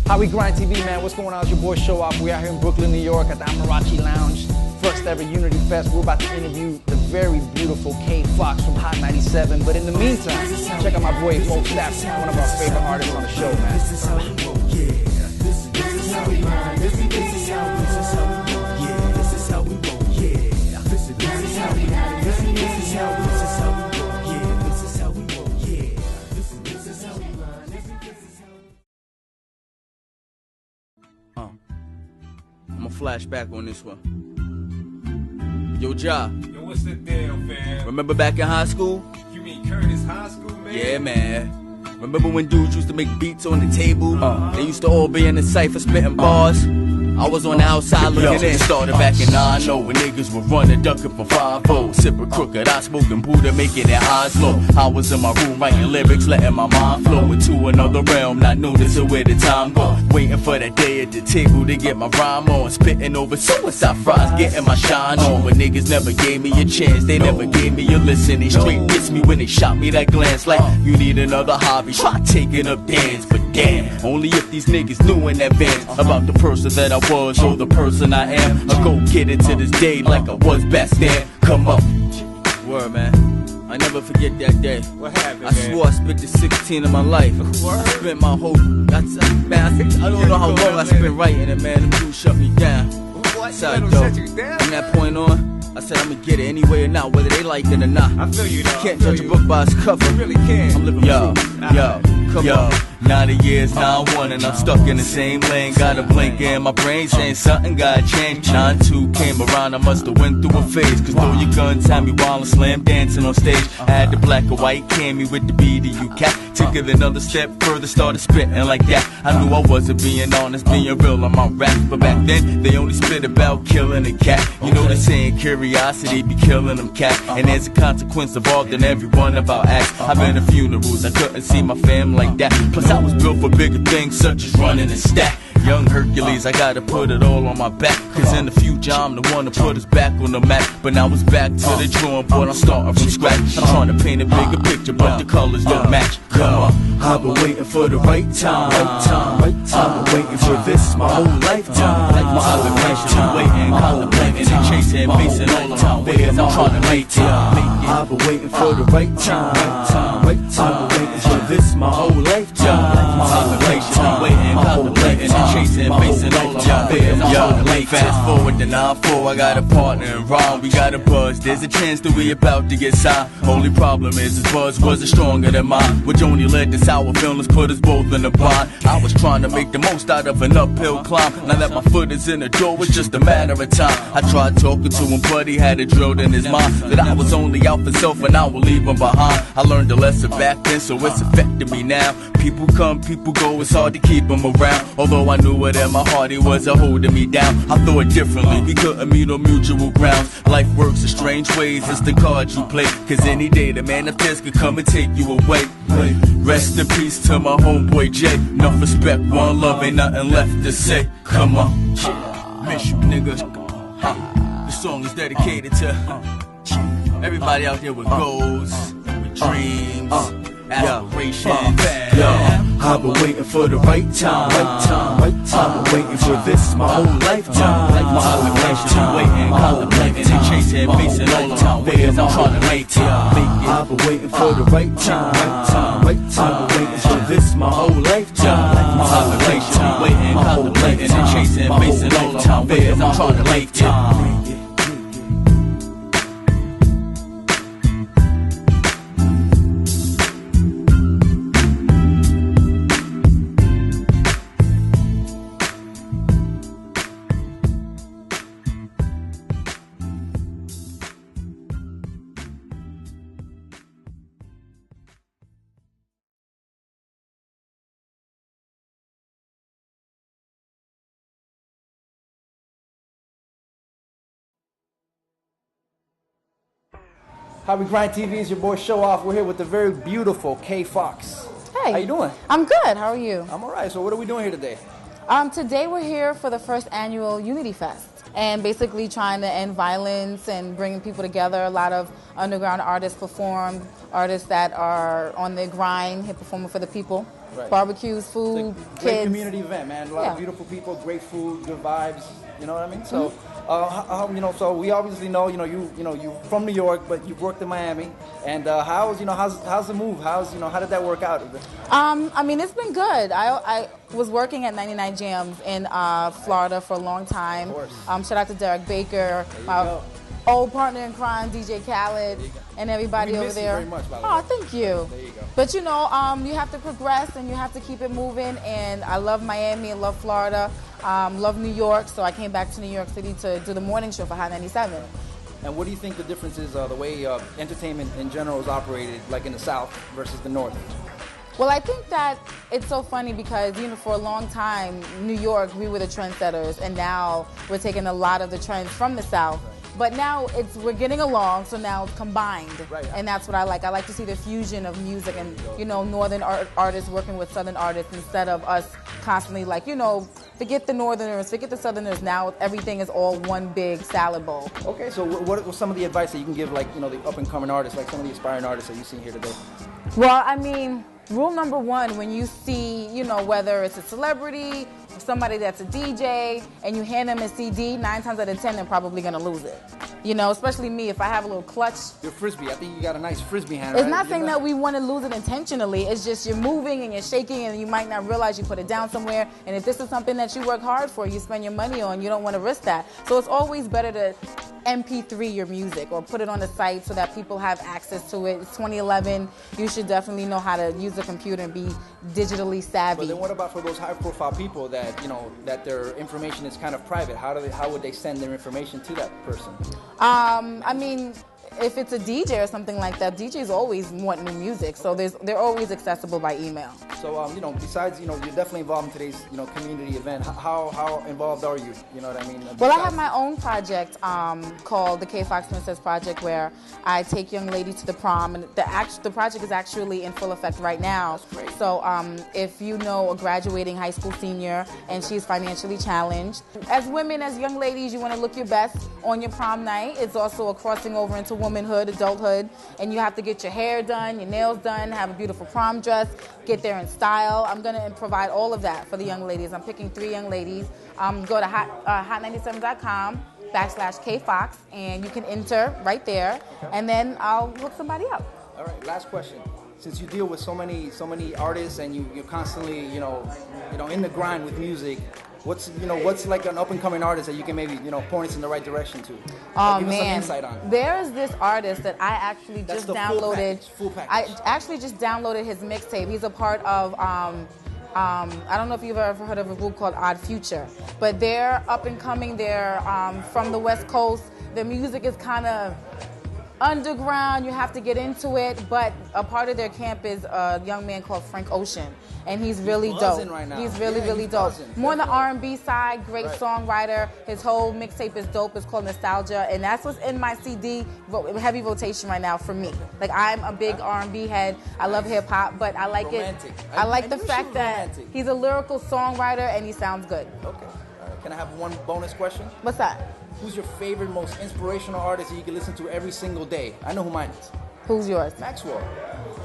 How We Grind TV, man. What's going on? It's your boy Show Off. We're out here in Brooklyn, New York at the Amarachi Lounge. First ever Unity Fest. We're about to interview the very beautiful Foxx from Hot 97. But in the meantime, check out my boy Stafford, one of our favorite artists on the show, man. This is how we roll, yeah. This is how we grind. This is how we roll, yeah. This is how we roll, yeah. This is how we grind. This is how we roll, yeah. This is how we roll, yeah. This is how we grind. This is how we. I'm gonna flash back on this one. Yo, Ja. Yo, what's the deal, fam? Remember back in high school? You mean Curtis High School, man? Yeah, man. Remember when dudes used to make beats on the table? They used to all be in the cypher spitting bars. I was on the outside looking in. Started back in 9-0 when niggas were running, ducking for 5-0. Sipping crooked, I smoking Buddha, making their eyes low. I was in my room writing lyrics, letting my mind flow into another realm, not noticing where the time go. Waiting for that day at the table to get my rhyme on. Spitting over suicide fries, getting my shine on. But niggas never gave me a chance, they never gave me a listen. They straight dissed me when they shot me that glance. Like, you need another hobby, try taking up dance. But damn, only if these niggas knew in advance about the person that I was or the person I am. I go get it to this day like I was back then. Come up. Word, man. I never forget that day. What happened, I swore I spent the 16 of my life. I spent my whole... I don't know how long I spent writing it, man. Them dudes shut me down. What? Side You though. shut you down? From that point on, I said I'm gonna get it anyway or not, whether they like it or not. I feel you, though. Can't judge a book by its cover. You really can't. I'm living proof. Come on. 90 years, 9-1, and I'm stuck in the same lane. Got a blink in my brain saying something gotta change. 9-2 came around, I must have went through a phase. Cause throw your gun, Tommy while I'm slam dancing on stage. I had the black and white cami with the BDU cap. Took it another step further, started spitting like that. I knew I wasn't being honest, being real on my rap. But back then, they only spit about killing a cat. You know the saying, curiosity be killing them cat. And there's a consequence involved in every one of our acts. I've been to funerals, I couldn't see my fam like that. Plus I was built for bigger things such as running and stack. Young Hercules, I gotta put it all on my back. Cause in the future I'm the one to put us back on the map. But now it's back to the drawing board, I'm starting from scratch. I'm trying to paint a bigger picture, but the colors don't match. Come on, I've been waiting for the right time. I've been waiting for this my whole lifetime. I've been patiently waiting, contemplating and chasing, facing all of my fears. I'm trying to make it. I've been waiting for the right time. I've been waiting for this my whole lifetime. I've been patiently waiting, contemplating and chasing, facing all of my fears. I'm trying to make it. Fast forward to 9-4, I got a partner in rhyme. We got a buzz, there's a chance that we about to get signed. Only problem is his buzz wasn't stronger than mine, which only led to sour feelings, put us both in a bind. I was trying to make the most out of an uphill climb. Now that my foot is in the door, it's just a matter of time. I tried talking to him, but he had it drilled in his mind that I was only out for self and I would leave him behind. I learned a lesson back then, so it's affecting me now. People come, people go, it's hard to keep him around. Although I knew it in my heart, he wasn't holding me down. I thought differently, we couldn't meet on mutual grounds. Life works in strange ways, it's the cards you play. Cause any day the man of this could come and take you away. Rest in peace to my homeboy Jay. Enough respect, one love, ain't nothing left to say. Come on, miss you niggas. This song is dedicated to everybody out there with goals, with dreams, aspirations. I've been waiting for the right time. I've been waiting for this my whole lifetime. I've been patiently waiting, contemplating and chasing, facing all of my fears. I'm trying to make it. I've been waiting for the right time. I've been waiting for this my whole lifetime. I've been patiently waiting, contemplating and chasing, facing all of my fears. I'm trying to make it. How We Grind TV is your boy Show Off. We're here with the very beautiful Foxx. Hey. How you doing? I'm good. How are you? I'm all right. So what are we doing here today? Today we're here for the first annual Unity Fest and basically trying to end violence and bringing people together. A lot of underground artists perform, artists that are on their grind, performing for the people. Right. Barbecues, food, It's a great kids. community event, man. A lot of beautiful people, great food, good vibes. You know what I mean? So, so we obviously know, you from New York, but you've worked in Miami. And how's the move? How did that work out? I mean, it's been good. I was working at 99 Jams in Florida for a long time. Of course. Shout out to Derek Baker, my old partner in crime, DJ Khaled, and everybody over there. We miss you very much, by the way. Oh, thank you. There you go. But you have to progress and you have to keep it moving. And I love Miami, I love Florida, love New York. So I came back to New York City to do the morning show for Hot 97. And what do you think the difference is, the way entertainment in general is operated, like in the South versus the North? Well, I think that it's so funny because, for a long time, New York, we were the trendsetters, and now we're taking a lot of the trends from the South. But now we're getting along, so now it's combined. Right. And that's what I like. I like to see the fusion of music and, Northern artists working with Southern artists instead of us constantly forget the Northerners, forget the Southerners. Now everything is all one big salad bowl. Okay, so what are some of the advice that you can give, the up-and-coming artists, like some of the aspiring artists that you see here today? Well, I mean, rule number one, when you see, whether it's a celebrity or somebody that's a DJ and you hand them a CD, 9 times out of 10, they're probably going to lose it. Especially me, if I have a little clutch. Your frisbee, I think you got a nice frisbee hand. It's not saying that we want to lose it intentionally. It's just you're moving and you're shaking and you might not realize you put it down somewhere. And if this is something that you work hard for, you spend your money on, you don't want to risk that. So it's always better to MP3 your music or put it on the site so that people have access to it. It's 2011. You should definitely know how to use a computer and be digitally savvy. But then what about for those high-profile people that that their information is kind of private? How would they send their information to that person? I mean, if it's a DJ or something like that, DJs always want new music, so they're always accessible by email. So, besides, you're definitely involved in today's, community event. How involved are you? You know what I mean? Well, I have my own project called the K Foxx Princess Project, where I take young ladies to the prom, and the project is actually in full effect right now. That's great. So, if you know a graduating high school senior and she's financially challenged, as women, as young ladies, you want to look your best on your prom night. It's also a crossing over into womanhood, adulthood, and you have to get your hair done, your nails done, have a beautiful prom dress, get there in style. I'm going to provide all of that for the young ladies. I'm picking 3 young ladies. Go to hot97.com/KFoxx, and you can enter right there, and then I'll hook somebody up. All right, last question. Since you deal with so many artists and you're constantly, in the grind with music, what's like an up-and-coming artist that you can maybe, point us in the right direction to? Oh, give us some man. insight on. There's this artist that I actually just downloaded. Full package. I actually just downloaded his mixtape. He's a part of, I don't know if you've ever heard of a group called Odd Future, but they're up-and-coming. They're from the West Coast. The music is kind of underground, you have to get into it, but a part of their camp is a young man called Frank Ocean, and he's really dope. Right now. He's really dope. Buzzing. More on the R&B side, great Right. songwriter. His whole mixtape is dope. It's called Nostalgia, and that's what's in my CD heavy rotation right now for me. Like, I'm a big R&B head. I love hip hop, but I like Romantic. I like the knew she fact was that romantic. he's a lyrical songwriter and he sounds good. Okay. All right. Can I have one bonus question? What's that? Who's your favorite, most inspirational artist that you can listen to every single day? I know who mine is. Who's yours? Maxwell.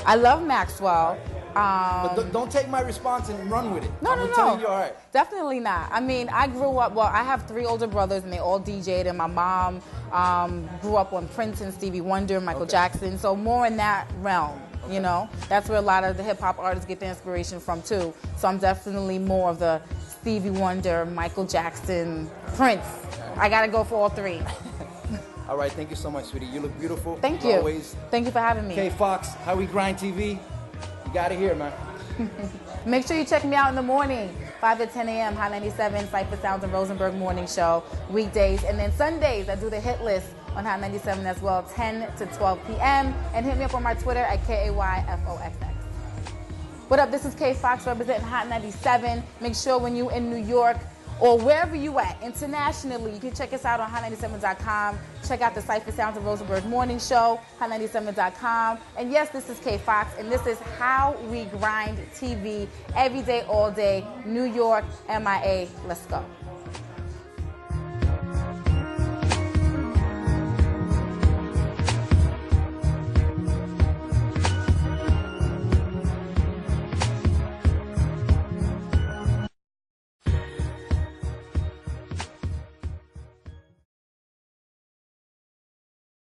I love Maxwell. But don't take my response and run with it. No. I'm telling you, all right. Definitely not. I mean, I grew up, I have 3 older brothers and they all DJ'd, and my mom grew up on Prince and Stevie Wonder, Michael Jackson, so more in that realm, you know? That's where a lot of the hip-hop artists get their inspiration from, too. So I'm definitely more of the Stevie Wonder, Michael Jackson, Prince. I gotta go for all 3. All right, thank you so much, sweetie. You look beautiful. Thank as you. Always. Thank you for having me. K Foxx, How We Grind TV. You got it here, man. Make sure you check me out in the morning, 5 to 10 a.m., Hot 97, Cypher Sounds and Rosenberg Morning Show, weekdays. And then Sundays, I do the hit list on Hot 97 as well, 10 to 12 p.m. And hit me up on my Twitter at KAYFOXX. What up? This is K Foxx representing Hot 97. Make sure when you in New York or wherever you at internationally, you can check us out on hot97.com. Check out the Cypher Sounds of Rosenberg Morning Show, hot97.com. And yes, this is K Foxx, and this is How We Grind TV, every day, all day, New York, MIA. Let's go.